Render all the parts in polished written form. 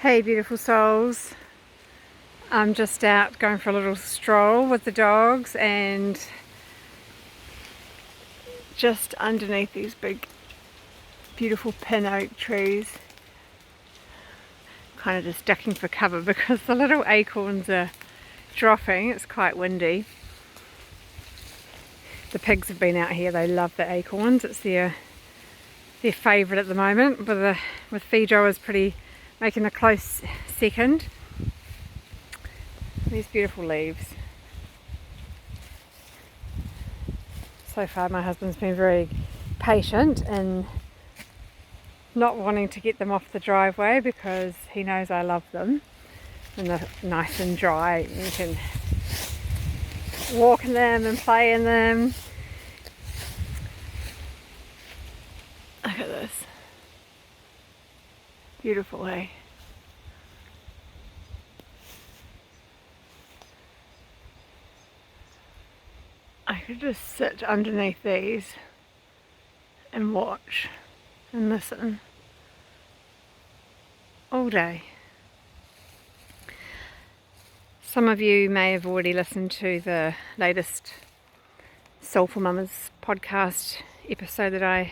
Hey beautiful souls, I'm just out going for a little stroll with the dogs and just underneath these big beautiful pin oak trees, kind of just ducking for cover because the little acorns are dropping. It's quite windy. The pigs have been out here, they love the acorns. It's their favourite at the moment, with Fijo is pretty making a close second. These beautiful leaves. So far my husband's been very patient in not wanting to get them off the driveway because he knows I love them and they're nice and dry. You can walk in them and play in them. Look at this. Beautiful, eh? I could just sit underneath these and watch and listen all day. Some of you may have already listened to the latest Soulful Mamas podcast episode that I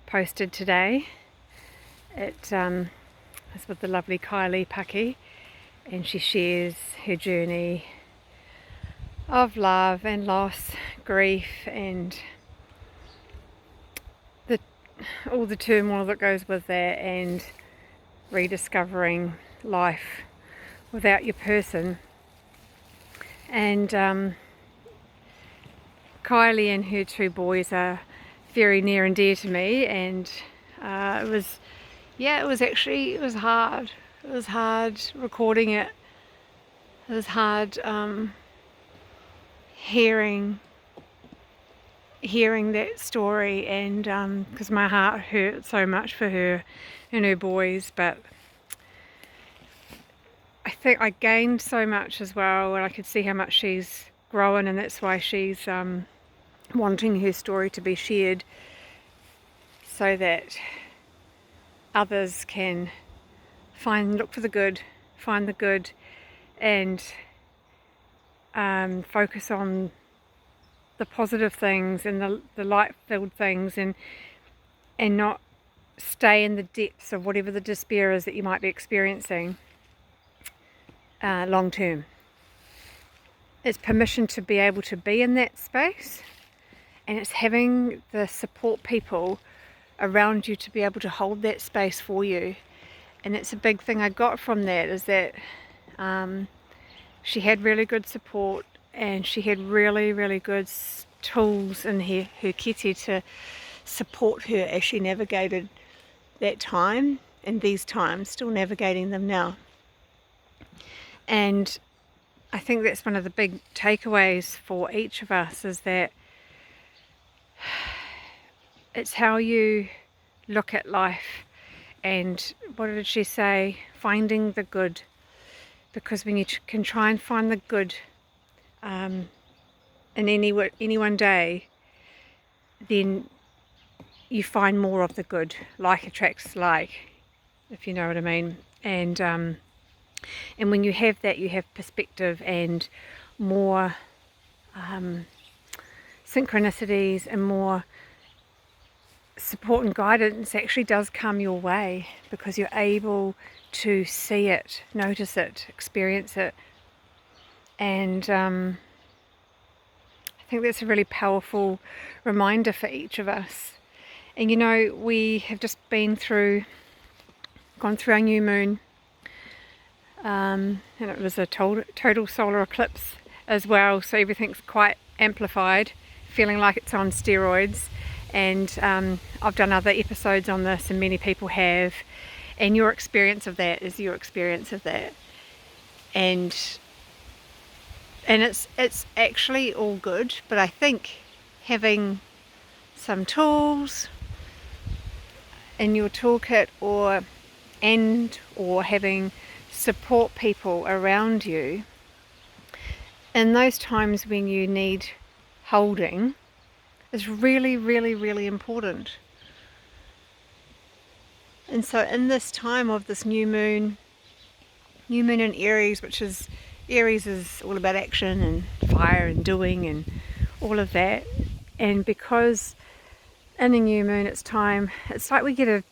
posted today. It is with the lovely Kylee Paki, and she shares her journey of love and loss, grief, and all the turmoil that goes with that, and rediscovering life without your person. And Kylee and her two boys are very near and dear to me, and it was hard. It was hard recording it. It was hard hearing that story, and because my heart hurt so much for her and her boys, but I think I gained so much as well, and I could see how much she's grown, and that's why she's wanting her story to be shared so that others can look for the good, find the good, and focus on the positive things and the light-filled things, and not stay in the depths of whatever the despair is that you might be experiencing long term. It's permission to be able to be in that space, and it's having the support people around you to be able to hold that space for you. And it's a big thing I got from that, is that she had really good support, and she had really, really good tools in her kete to support her as she navigated that time and these times, still navigating them now. And I think that's one of the big takeaways for each of us, is that it's how you look at life. And what did she say? Finding the good. Because when you can try and find the good in any one day, then you find more of the good. Like attracts like, if you know what I mean. And when you have that, you have perspective and more synchronicities, and more support and guidance actually does come your way, because you're able to see it, notice it, experience it. And I think that's a really powerful reminder for each of us. And you know, we have just gone through our new moon, and it was a total solar eclipse as well, so everything's quite amplified, feeling like it's on steroids. And I've done other episodes on this, and many people have, and your experience of that is your experience of that. And it's actually all good, but I think having some tools in your toolkit, or having support people around you in those times when you need holding, is really, really, really important. And so in this time of this new moon new moon in Aries, which is, Aries is all about action and fire and doing and all of that. And because in a new moon it's time, it's like we get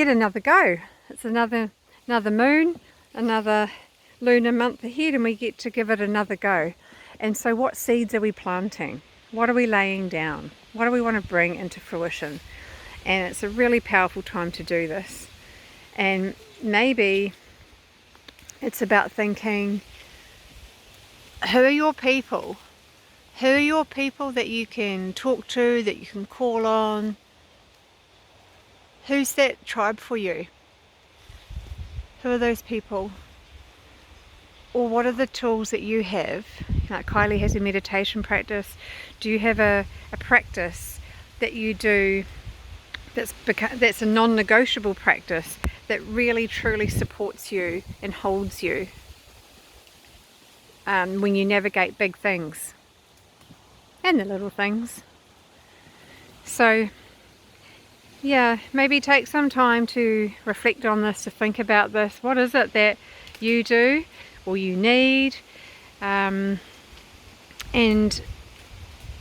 another go. It's another moon, another lunar month ahead, and we get to give it another go. And so what seeds are we planting? What are we laying down? What do we want to bring into fruition? And it's a really powerful time to do this. And maybe it's about thinking, who are your people? Who are your people that you can talk to, that you can call on? Who's that tribe for you? Who are those people? Or what are the tools that you have? Like Kylee has a meditation practice. Do you have a practice that you do that's a non-negotiable practice that really truly supports you and holds you when you navigate big things and the little things? So yeah, maybe take some time to reflect on this, to think about this. What is it that you do or you need? And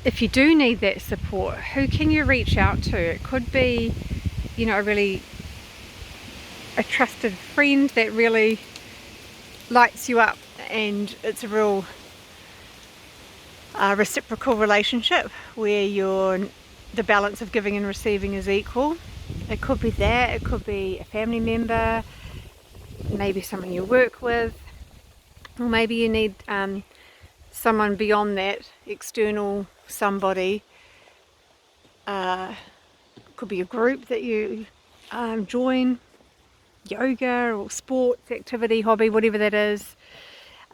if you do need that support, who can you reach out to? It could be, you know, a trusted friend that really lights you up, and it's a real reciprocal relationship where the balance of giving and receiving is equal. It could be that, it could be a family member, maybe someone you work with, or maybe you need someone beyond that, external somebody. Could be a group that you join, yoga or sports activity, hobby, whatever that is.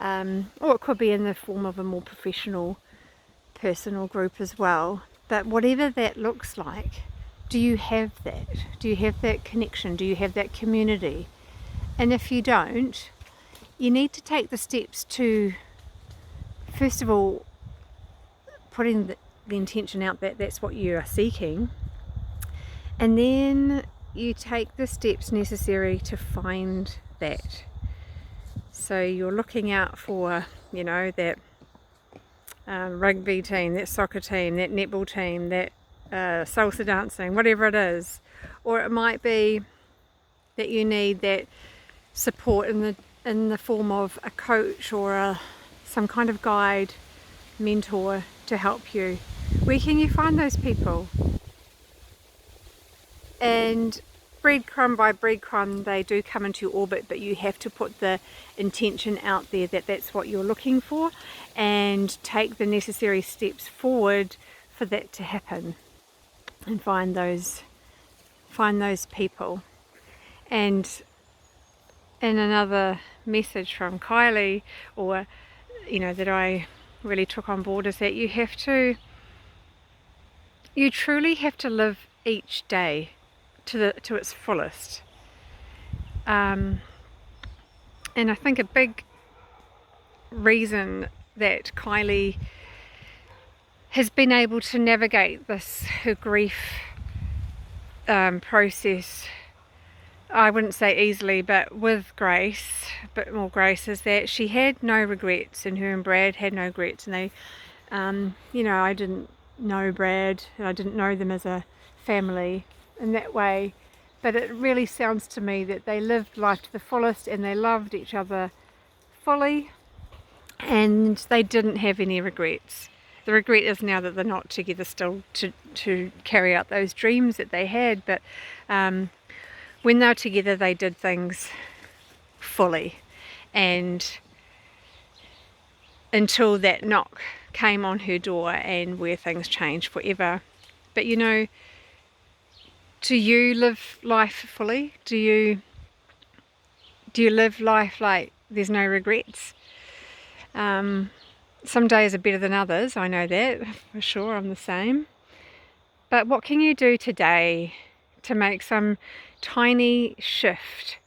Or it could be in the form of a more professional personal group as well. But whatever that looks like, do you have that? Do you have that connection? Do you have that community? And if you don't, you need to take the steps to, first of all, putting the intention out that that's what you are seeking, and then you take the steps necessary to find that. So you're looking out for, you know, that rugby team, that soccer team, that netball team, that salsa dancing, whatever it is. Or it might be that you need that support in the form of a coach or some kind of guide, mentor to help you. Where can you find those people? And breadcrumb by breadcrumb, they do come into your orbit, but you have to put the intention out there that that's what you're looking for, and take the necessary steps forward for that to happen, and find those people. And in another message from Kylee, or you know, that I really took on board, is that you truly have to live each day to its fullest. And I think a big reason that Kylee has been able to navigate her grief process, I wouldn't say easily, but with grace, a bit more grace, is that she had no regrets, and her and Brad had no regrets. And they, you know, I didn't know Brad, and I didn't know them as a family in that way, but it really sounds to me that they lived life to the fullest, and they loved each other fully, and they didn't have any regrets. The regret is now that they're not together still to carry out those dreams that they had, but when they were together they did things fully, and until that knock came on her door and where things changed forever. But you know, do you live life fully? Do you live life like there's no regrets? Some days are better than others, I know that for sure, I'm the same. But what can you do today to make some tiny shift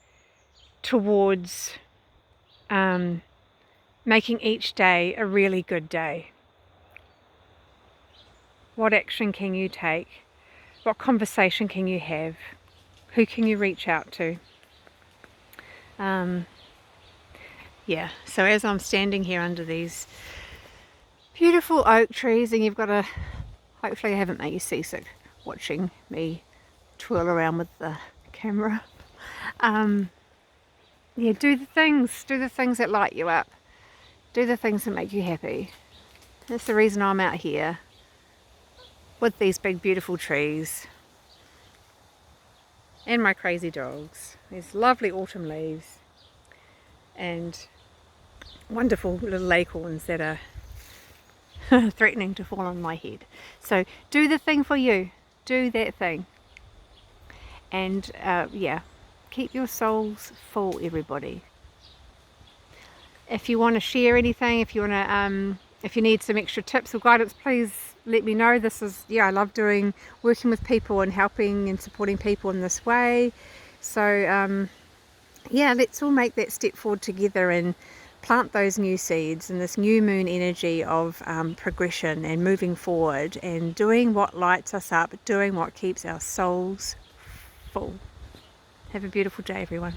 towards making each day a really good day? What action can you take? What conversation can you have? Who can you reach out to? yeah, so as I'm standing here under these beautiful oak trees, and you've got a, hopefully I haven't made you seasick watching me twirl around with the camera. Yeah, do the things that light you up. Do the things that make you happy. That's the reason I'm out here with these big beautiful trees and my crazy dogs. There's lovely autumn leaves and wonderful little acorns that are threatening to fall on my head. So do the thing for you. Do that thing. And yeah, keep your souls full, everybody. If you want to share anything, if you want to, if you need some extra tips or guidance, please let me know. This is, yeah, I love working with people and helping and supporting people in this way. So yeah, let's all make that step forward together and plant those new seeds in this new moon energy of progression and moving forward and doing what lights us up, doing what keeps our souls full. Have a beautiful day, everyone.